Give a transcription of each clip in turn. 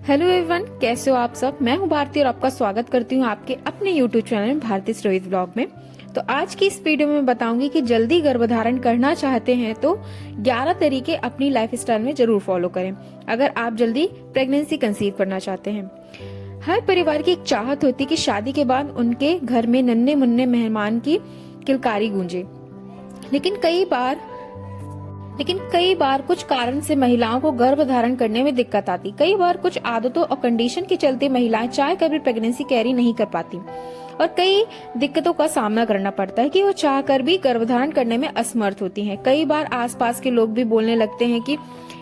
Hello everyone, कैसे हो आप सब। मैं हूं भारती और आपका स्वागत करती हूं आपके अपने YouTube channel Bharti stories blog में। तो आज की इस वीडियो में बताऊंगी कि जल्दी गर्भधारण करना चाहते हैं तो 11 तरीके अपनी लाइफस्टाइल में जरूर फॉलो करें अगर आप जल्दी प्रेगनेंसी कंसीव करना चाहते हैं। हर परिवार की एक चाहत होती है कि शादी के बाद उनके घर में नन्हे मुन्ने मेहमान की किलकारी गूंजे, लेकिन कई बार कुछ कारण से महिलाओं को गर्भधारण करने में दिक्कत आती। कई बार कुछ आदतों और कंडीशन के चलते महिलाएं चाह कर भी प्रेगनेंसी कैरी नहीं कर पाती और कई दिक्कतों का सामना करना पड़ता है कि वो चाह कर भी गर्भधारण करने में असमर्थ होती हैं। कई बार आसपास के लोग भी बोलने लगते हैं कि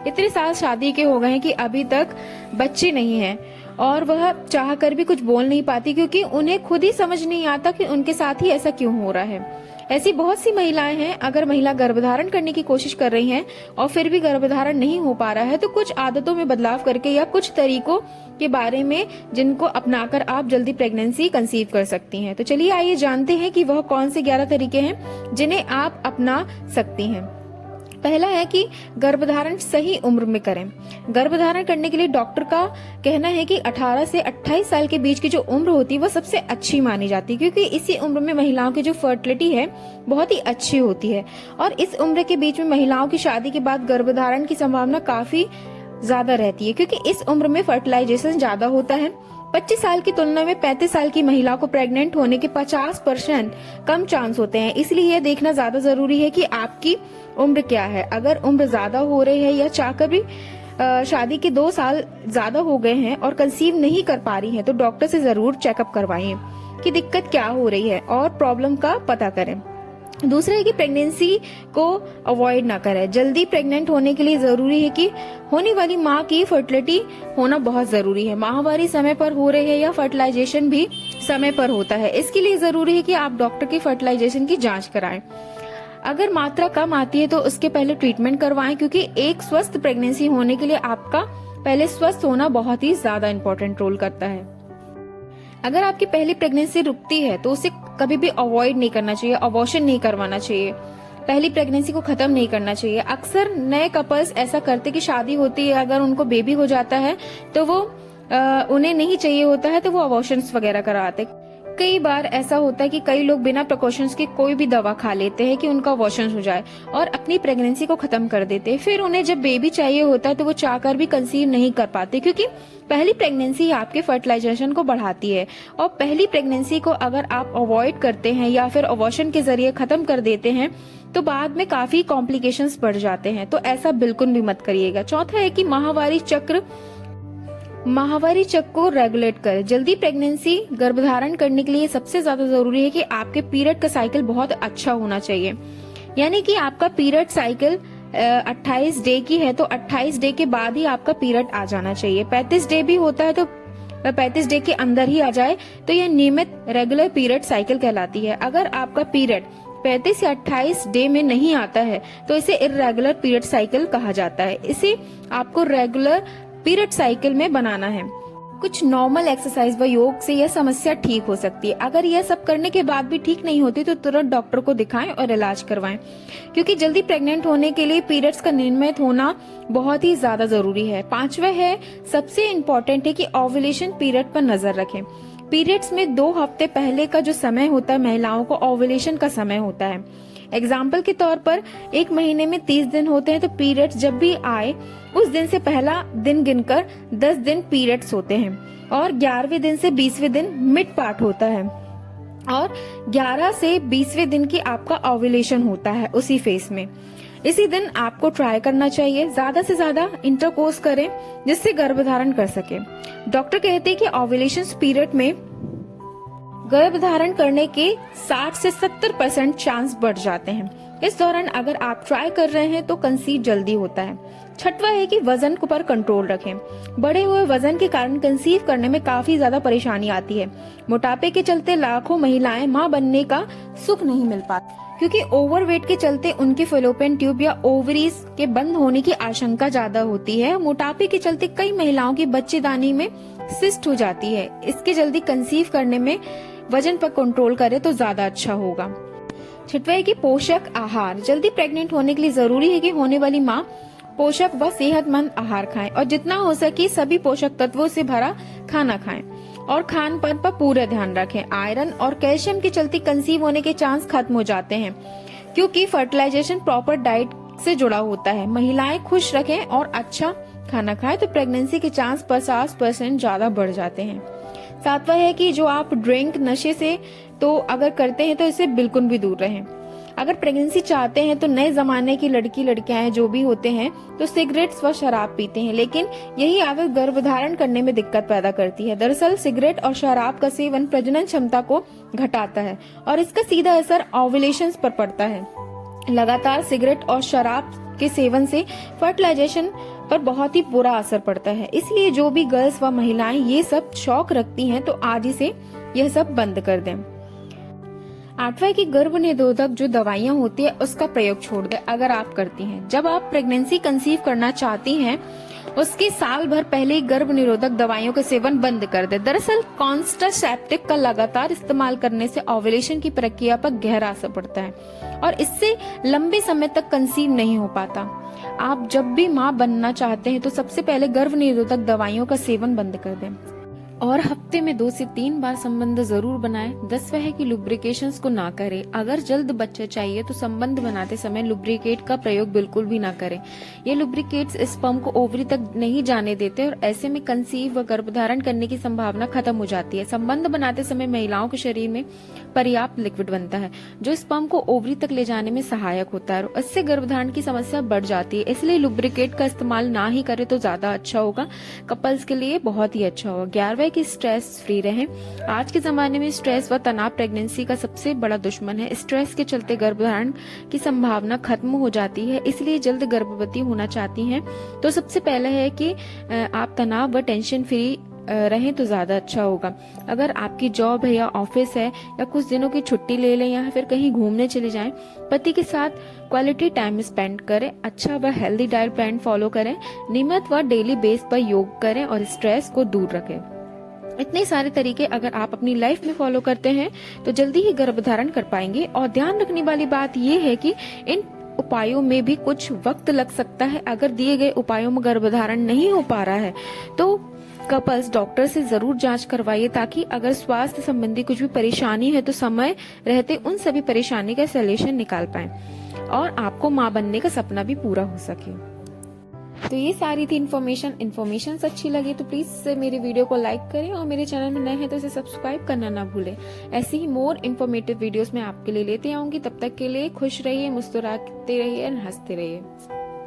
इतने साल शादी के हो गए हैं कि अभी तक बच्चे नहीं हैं, और वह चाह कर भी कुछ बोल नहीं पाती क्योंकि उन्हें खुद ही समझ नहीं आता कि उनके साथ ही ऐसा क्यों हो रहा है। ऐसी बहुत सी महिलाएं हैं। अगर महिला गर्भधारण करने की कोशिश कर रही हैं और फिर भी गर्भधारण नहीं हो पा रहा है तो कुछ आदतों में बदलाव करके या कुछ तरीकों के बारे में जिनको अपनाकर आप जल्दी प्रेगनेंसी कंसीव कर सकती हैं। तो चलिए आइए जानते हैं कि वह कौन से 11 तरीके हैं जिन्हें आप अपना सकती हैं। पहला है कि गर्भधारण सही उम्र में करें। गर्भधारण करने के लिए डॉक्टर का कहना है कि 18 से 28 साल के बीच की जो उम्र होती है वो सबसे अच्छी मानी जाती है, क्योंकि इसी उम्र में महिलाओं की जो फर्टिलिटी है बहुत ही अच्छी होती है और इस उम्र के बीच में महिलाओं की शादी के बाद गर्भधारण की संभावना काफी ज्यादा रहती है, क्योंकि इस उम्र में फर्टिलाइजेशन ज्यादा होता है। 25 साल की तुलना में 35 साल की महिला को प्रेग्नेंट होने के 50% कम चांस होते हैं। इसलिए यह देखना ज्यादा जरूरी है कि आपकी उम्र क्या है। अगर उम्र ज्यादा हो रही है या चाहकर भी शादी के 2 साल ज्यादा हो गए हैं और कंसीव नहीं कर पा रही हैं, तो डॉक्टर से जरूर चेकअप करवाएं कि दिक्कत क्या हो रही है और प्रॉब्लम का पता करें। दूसरा है कि प्रेगनेंसी को अवॉइड ना करें। जल्दी प्रेग्नेंट होने के लिए जरूरी है कि होने वाली माँ की फर्टिलिटी होना बहुत जरूरी है। माहवारी समय पर हो रही है या फर्टिलाइजेशन भी समय पर होता है, इसके लिए जरूरी है कि आप डॉक्टर की फर्टिलाइजेशन की जांच कराएं। अगर मात्रा कम आती है तो उसके पहले ट्रीटमेंट करवाएं, क्योंकि एक स्वस्थ प्रेगनेंसी होने के लिए आपका पहले स्वस्थ होना बहुत ही ज्यादा इम्पोर्टेंट रोल करता है। अगर आपकी पहली प्रेगनेंसी रुकती है तो उसे कभी भी अवॉइड नहीं करना चाहिए, अबॉर्शन नहीं करवाना चाहिए, पहली प्रेगनेंसी को खत्म नहीं करना चाहिए। अक्सर नए कपल्स ऐसा करते कि शादी होती है, अगर उनको बेबी हो जाता है तो वो उन्हें नहीं चाहिए होता है तो वो अबॉर्शंस वगैरह कराते। कई बार ऐसा होता है कि कई लोग बिना प्रिकॉशंस के कोई भी दवा खा लेते हैं कि उनका अबॉर्शन हो जाए और अपनी प्रेगनेंसी को खत्म कर देते हैं। फिर उन्हें जब बेबी चाहिए होता है तो वो चाहकर भी कंसीव नहीं कर पाते, क्योंकि पहली प्रेगनेंसी आपके फर्टिलाइजेशन को बढ़ाती है और पहली प्रेगनेंसी को अगर आप अवॉइड करते हैं या फिर अबॉर्शन के जरिए खत्म कर देते हैं तो बाद में काफी कॉम्प्लिकेशंस बढ़ जाते हैं, तो ऐसा बिल्कुल भी मत करिएगा। चौथा है कि माहवारी चक्र को रेगुलेट करें। जल्दी प्रेगनेंसी गर्भधारण करने के लिए सबसे ज्यादा जरूरी है कि आपके पीरियड का साइकिल बहुत अच्छा होना चाहिए, यानी कि आपका पीरियड साइकिल 28 डे की है तो 28 डे के बाद ही आपका पीरियड आ जाना चाहिए। 35 डे भी होता है तो 35 डे के अंदर ही आ जाए तो यह नियमित रेगुलर पीरियड साइकिल कहलाती है। अगर आपका पीरियड 35 या 28 डे में नहीं आता है तो इसे इर्रेगुलर पीरियड साइकिल कहा जाता है। इसे आपको रेगुलर पीरियड साइकिल में बनाना है। कुछ नॉर्मल एक्सरसाइज व योग से यह समस्या ठीक हो सकती है। अगर यह सब करने के बाद भी ठीक नहीं होती तो तुरंत डॉक्टर को दिखाएं और इलाज करवाएं, क्योंकि जल्दी प्रेग्नेंट होने के लिए पीरियड्स का नियमित होना बहुत ही ज्यादा जरूरी है। पांचवा है, सबसे इम्पोर्टेंट है कि ओव्यूलेशन पीरियड पर नजर रखें। पीरियड्स में 2 हफ्ते पहले का जो समय होता है महिलाओं को ओव्यूलेशन का समय होता है। एग्जाम्पल के तौर पर एक महीने में 30 दिन होते हैं तो पीरियड्स जब भी आए उस दिन से पहला दिन गिनकर 10 दिन पीरियड्स होते हैं और 11वें दिन से 20वें दिन मिड पार्ट होता है और 11 से 20वें दिन की आपका ओव्यूलेशन होता है उसी फेज में। इसी दिन आपको ट्राई करना चाहिए, ज्यादा से ज्यादा इंटरकोर्स करें जिससे गर्भधारण कर सके। डॉक्टर कहते हैं कि ओव्यूलेशन पीरियड में गर्भधारण करने के 60 से 70% चांस बढ़ जाते हैं। इस दौरान अगर आप ट्राई कर रहे हैं तो कंसीव जल्दी होता है। छठवा है कि वजन पर कंट्रोल रखें। बढ़े हुए वजन के कारण कंसीव करने में काफी ज्यादा परेशानी आती है। मोटापे के चलते लाखों महिलाएं मां बनने का सुख नहीं मिल पाती, क्योंकि ओवरवेट के चलते उनके फेलोपियन ट्यूब या ओवरीज के बंद होने की आशंका ज्यादा होती है। मोटापे के चलते कई महिलाओं की बच्चेदानी में सिस्ट हो जाती है। इसके जल्दी कंसीव करने में वजन पर कंट्रोल करें तो ज्यादा अच्छा होगा। छठवा है कि पोषक आहार। जल्दी प्रेग्नेंट होने के लिए जरूरी है कि होने वाली माँ पोषक व सेहतमंद आहार खाएं और जितना हो सके सभी पोषक तत्वों से भरा खाना खाएं और खान पान पर पूरा ध्यान रखें। आयरन और कैल्शियम के चलते कंसीव होने के चांस खत्म हो जाते हैं क्योंकि फर्टिलाइजेशन प्रॉपर डाइट से जुड़ा होता है। महिलाएं खुश रखें और अच्छा खाना खाएं तो प्रेगनेंसी के चांस 50% ज्यादा बढ़ जाते हैं। सातवां है कि जो आप ड्रिंक नशे से तो अगर करते हैं तो इससे बिल्कुल भी दूर रहें। अगर प्रेगनेंसी चाहते हैं तो नए जमाने की लड़कियां जो भी होते हैं तो सिगरेट्स व शराब पीते हैं, लेकिन यही आदत गर्भधारण करने में दिक्कत पैदा करती है। दरअसल सिगरेट और शराब का सेवन प्रजनन क्षमता को घटाता है और इसका सीधा असर ओव्यूलेशन पर पड़ता है। लगातार सिगरेट और शराब के सेवन से फर्टिलाइजेशन पर बहुत ही बुरा असर पड़ता है। इसलिए जो भी गर्ल्स व महिलाएं ये सब शौक रखती हैं तो आज ही से यह सब बंद कर दें। आठवां की गर्भ निरोधक जो दवाइयां होती है उसका प्रयोग छोड़ दें अगर आप करती हैं। जब आप प्रेगनेंसी कंसीव करना चाहती हैं उसके साल भर पहले ही गर्भ निरोधक दवाइयों का सेवन बंद कर दें। दरअसल कॉन्ट्रासेप्टिव का लगातार इस्तेमाल करने से ओव्यूलेशन की प्रक्रिया पर गहरा असर पड़ता है और इससे लंबे समय तक कंसीव नहीं हो पाता। आप जब भी मां बनना चाहते हैं तो सबसे पहले गर्भ निरोधक दवाइयों का सेवन बंद कर दें और हफ्ते में 2 से 3 बार संबंध जरूर बनाएं। 10वां है कि लुब्रिकेशंस को ना करें। अगर जल्द बच्चा चाहिए तो संबंध बनाते समय लुब्रिकेट का प्रयोग बिल्कुल भी ना करें। ये लुब्रिकेट्स स्पर्म को ओवरी तक नहीं जाने देते और ऐसे में कंसीव व गर्भधारण करने की संभावना खत्म हो जाती है। संबंध बनाते समय महिलाओं के शरीर में पर्याप्त लिक्विड बनता है जो स्पर्म को ओवरी तक ले जाने में सहायक होता है और इससे गर्भधारण की समस्या बढ़ जाती है। इसलिए लुब्रिकेट का इस्तेमाल ना ही करें तो ज्यादा अच्छा होगा, कपल्स के लिए बहुत ही अच्छा होगा। 11वां कि स्ट्रेस फ्री रहें। आज के जमाने में स्ट्रेस व तनाव प्रेगनेंसी का सबसे बड़ा दुश्मन है। स्ट्रेस के चलते गर्भधारण की संभावना खत्म हो जाती है। इसलिए जल्द गर्भवती होना चाहती हैं तो सबसे पहले है कि आप तनाव व टेंशन फ्री रहें तो ज्यादा अच्छा होगा। अगर आपकी जॉब है या ऑफिस है या कुछ दिनों की छुट्टी ले लें या फिर कहीं घूमने चले जाएं, पति के साथ क्वालिटी टाइम स्पेंड करें, अच्छा व हेल्दी डाइट प्लान फॉलो करें, नियमित व डेली बेस पर योग करें और स्ट्रेस को दूर रखें। इतने सारे तरीके अगर आप अपनी लाइफ में फॉलो करते हैं तो जल्दी ही गर्भधारण कर पाएंगे। और ध्यान रखने वाली बात यह है कि इन उपायों में भी कुछ वक्त लग सकता है। अगर दिए गए उपायों में गर्भधारण नहीं हो पा रहा है तो कपल्स डॉक्टर से जरूर जांच करवाइए ताकि अगर स्वास्थ्य संबंधी कुछ भी परेशानी है तो समय रहते उन सभी परेशानी का सलूशन निकाल पाएं और आपको मां बनने का सपना भी पूरा हो सके। तो ये सारी थी इन्फॉर्मेशन अच्छी लगी तो प्लीज मेरी वीडियो को लाइक करें और मेरे चैनल में नए हैं तो इसे सब्सक्राइब करना ना भूलें। ऐसी ही मोर इन्फॉर्मेटिव वीडियोस मैं आपके लिए लेते आऊंगी। तब तक के लिए खुश रहिए, मुस्कुराते रहिए और हंसते रहिए।